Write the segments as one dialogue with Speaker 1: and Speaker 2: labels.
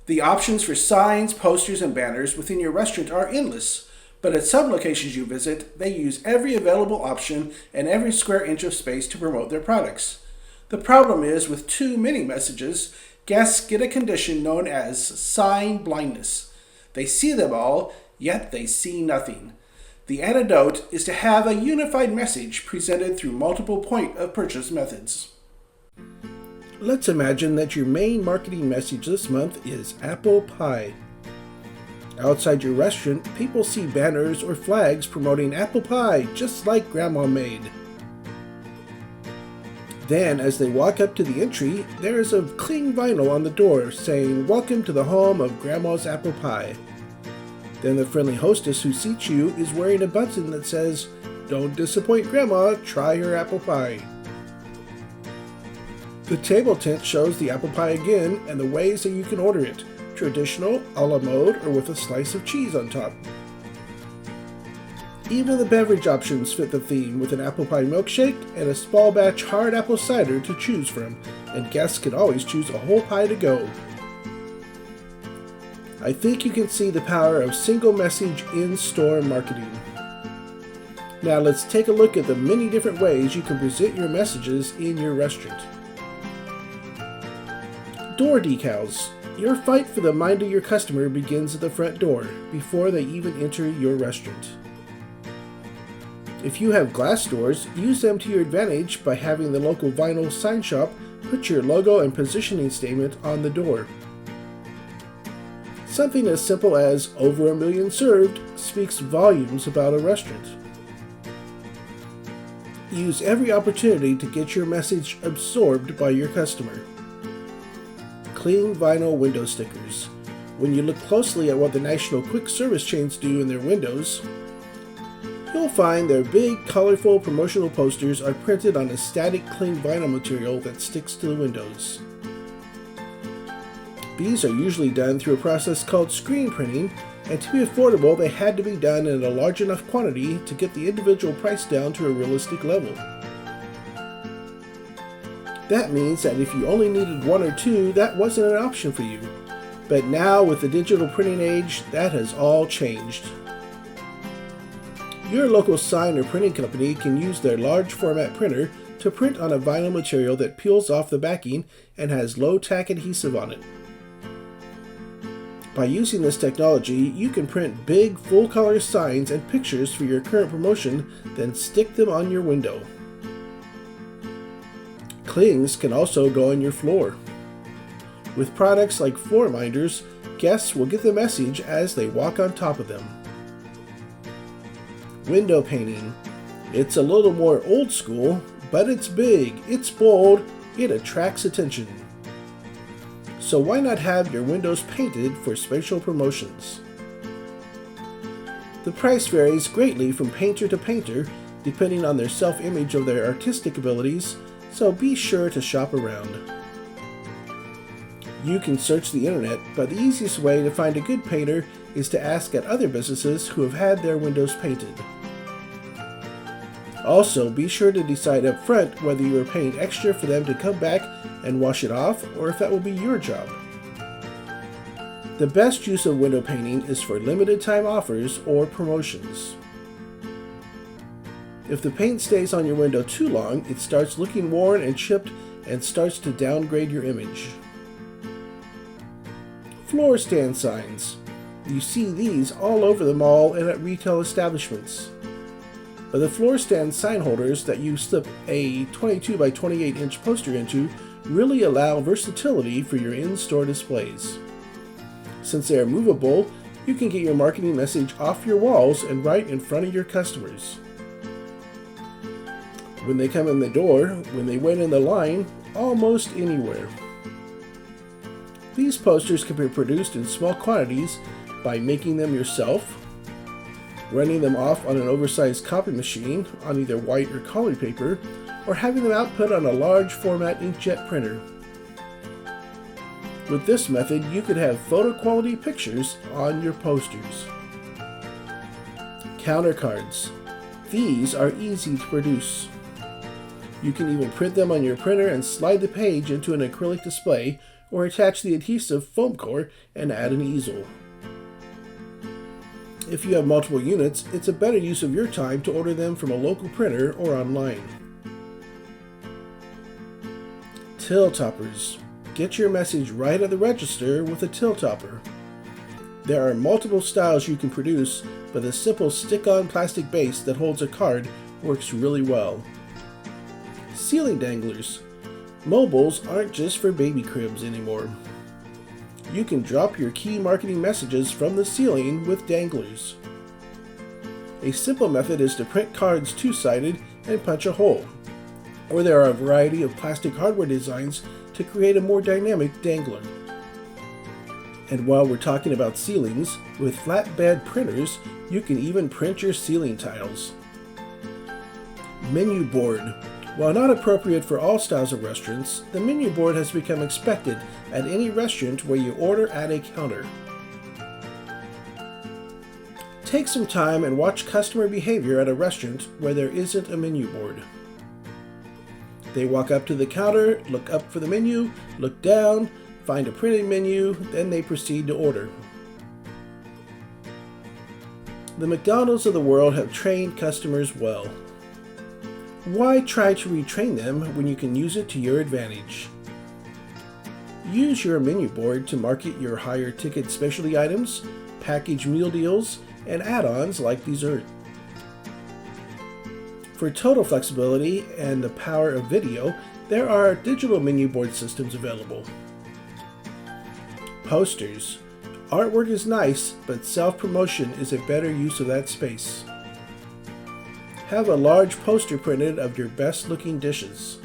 Speaker 1: The options for signs, posters, and banners within your restaurant are endless, but at some locations you visit, they use every available option and every square inch of space to promote their products. The problem is, with too many messages, guests get a condition known as sign blindness. They see them all, yet they see nothing. The antidote is to have a unified message presented through multiple point-of-purchase methods. Let's imagine that your main marketing message this month is apple pie. Outside your restaurant, people see banners or flags promoting apple pie, just like Grandma made. Then, as they walk up to the entry, there is a cling vinyl on the door saying, "Welcome to the home of Grandma's apple pie." Then the friendly hostess who seats you is wearing a button that says, "Don't disappoint Grandma, try her apple pie." The table tent shows the apple pie again and the ways that you can order it: traditional, a la mode, or with a slice of cheese on top. Even the beverage options fit the theme, with an apple pie milkshake and a small batch hard apple cider to choose from, and guests can always choose a whole pie to go. I think you can see the power of single message in-store marketing. Now let's take a look at the many different ways you can present your messages in your restaurant. Door decals. Your fight for the mind of your customer begins at the front door, before they even enter your restaurant. If you have glass doors, use them to your advantage by having the local vinyl sign shop put your logo and positioning statement on the door. Something as simple as "over 1 million served" speaks volumes about a restaurant. Use every opportunity to get your message absorbed by your customer. Clean vinyl window stickers. When you look closely at what the national quick service chains do in their windows, you'll find their big, colorful promotional posters are printed on a static clean vinyl material that sticks to the windows. These are usually done through a process called screen printing, and to be affordable, they had to be done in a large enough quantity to get the individual price down to a realistic level. That means that if you only needed 1 or 2, that wasn't an option for you. But now, with the digital printing age, that has all changed. Your local sign or printing company can use their large format printer to print on a vinyl material that peels off the backing and has low-tack adhesive on it. By using this technology, you can print big, full-color signs and pictures for your current promotion, then stick them on your window. Clings can also go on your floor. With products like floor minders, guests will get the message as they walk on top of them. Window painting. It's a little more old school, but it's big, it's bold, it attracts attention. So why not have your windows painted for special promotions? The price varies greatly from painter to painter, depending on their self-image of their artistic abilities, so be sure to shop around. You can search the internet, but the easiest way to find a good painter is to ask at other businesses who have had their windows painted. Also, be sure to decide up front whether you are paying extra for them to come back and wash it off, or if that will be your job. The best use of window painting is for limited time offers or promotions. If the paint stays on your window too long, it starts looking worn and chipped and starts to downgrade your image. Floor stand signs. You see these all over the mall and at retail establishments. But the floor stand sign holders that you slip a 22 by 28 inch poster into really allow versatility for your in-store displays. Since they are movable, you can get your marketing message off your walls and right in front of your customers. When they come in the door, when they wait in the line, almost anywhere. These posters can be produced in small quantities by making them yourself, running them off on an oversized copy machine on either white or colored paper, or having them output on a large format inkjet printer. With this method, you could have photo quality pictures on your posters. Counter cards. These are easy to produce. You can even print them on your printer and slide the page into an acrylic display, or attach the adhesive foam core and add an easel. If you have multiple units, it's a better use of your time to order them from a local printer or online. Till toppers. Get your message right at the register with a till topper. There are multiple styles you can produce, but the simple stick-on plastic base that holds a card works really well. Ceiling danglers. Mobiles aren't just for baby cribs anymore. You can drop your key marketing messages from the ceiling with danglers. A simple method is to print cards two-sided and punch a hole, or there are a variety of plastic hardware designs to create a more dynamic dangler. And while we're talking about ceilings, with flatbed printers, you can even print your ceiling tiles. Menu board. While not appropriate for all styles of restaurants, the menu board has become expected at any restaurant where you order at a counter. Take some time and watch customer behavior at a restaurant where there isn't a menu board. They walk up to the counter, look up for the menu, look down, find a printed menu, then they proceed to order. The McDonald's of the world have trained customers well. Why try to retrain them when you can use it to your advantage? Use your menu board to market your higher ticket specialty items, package meal deals, and add-ons like dessert. For total flexibility and the power of video, there are digital menu board systems available. Posters. Artwork is nice, but self-promotion is a better use of that space. Have a large poster printed of your best-looking dishes.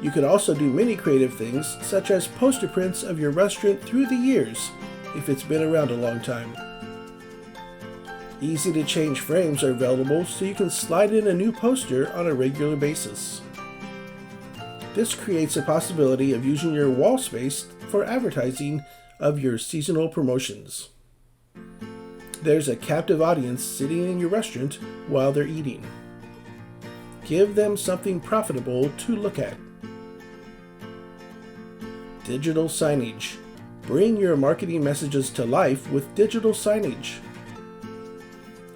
Speaker 1: You could also do many creative things, such as poster prints of your restaurant through the years, if it's been around a long time. Easy-to-change frames are available, so you can slide in a new poster on a regular basis. This creates a possibility of using your wall space for advertising of your seasonal promotions. There's a captive audience sitting in your restaurant while they're eating. Give them something profitable to look at. Digital signage. Bring your marketing messages to life with digital signage.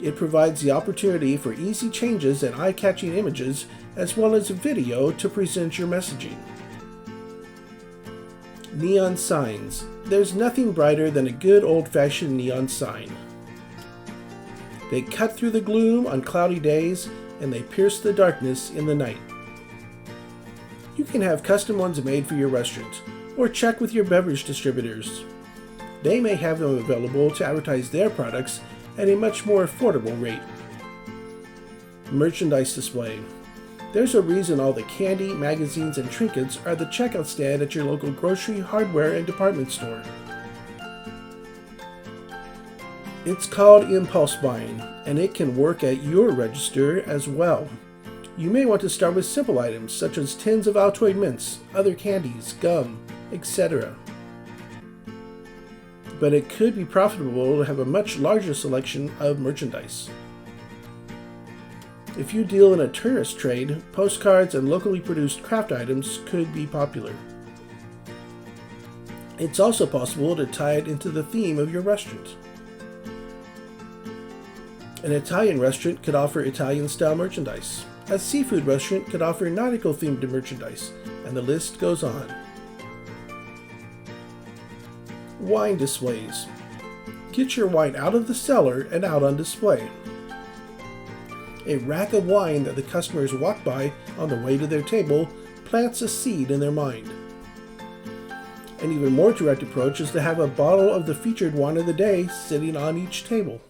Speaker 1: It provides the opportunity for easy changes and eye-catching images, as well as video to present your messaging. Neon signs. There's nothing brighter than a good old-fashioned neon sign. They cut through the gloom on cloudy days, and they pierce the darkness in the night. You can have custom ones made for your restaurant, or check with your beverage distributors. They may have them available to advertise their products at a much more affordable rate. Merchandise display. There's a reason all the candy, magazines, and trinkets are the checkout stand at your local grocery, hardware, and department store. It's called impulse buying, and it can work at your register as well. You may want to start with simple items such as tins of Altoid mints, other candies, gum, etc. But it could be profitable to have a much larger selection of merchandise. If you deal in a tourist trade, postcards and locally produced craft items could be popular. It's also possible to tie it into the theme of your restaurant. An Italian restaurant could offer Italian-style merchandise. A seafood restaurant could offer nautical-themed merchandise, and the list goes on. Wine displays. Get your wine out of the cellar and out on display. A rack of wine that the customers walk by on the way to their table plants a seed in their mind. An even more direct approach is to have a bottle of the featured wine of the day sitting on each table.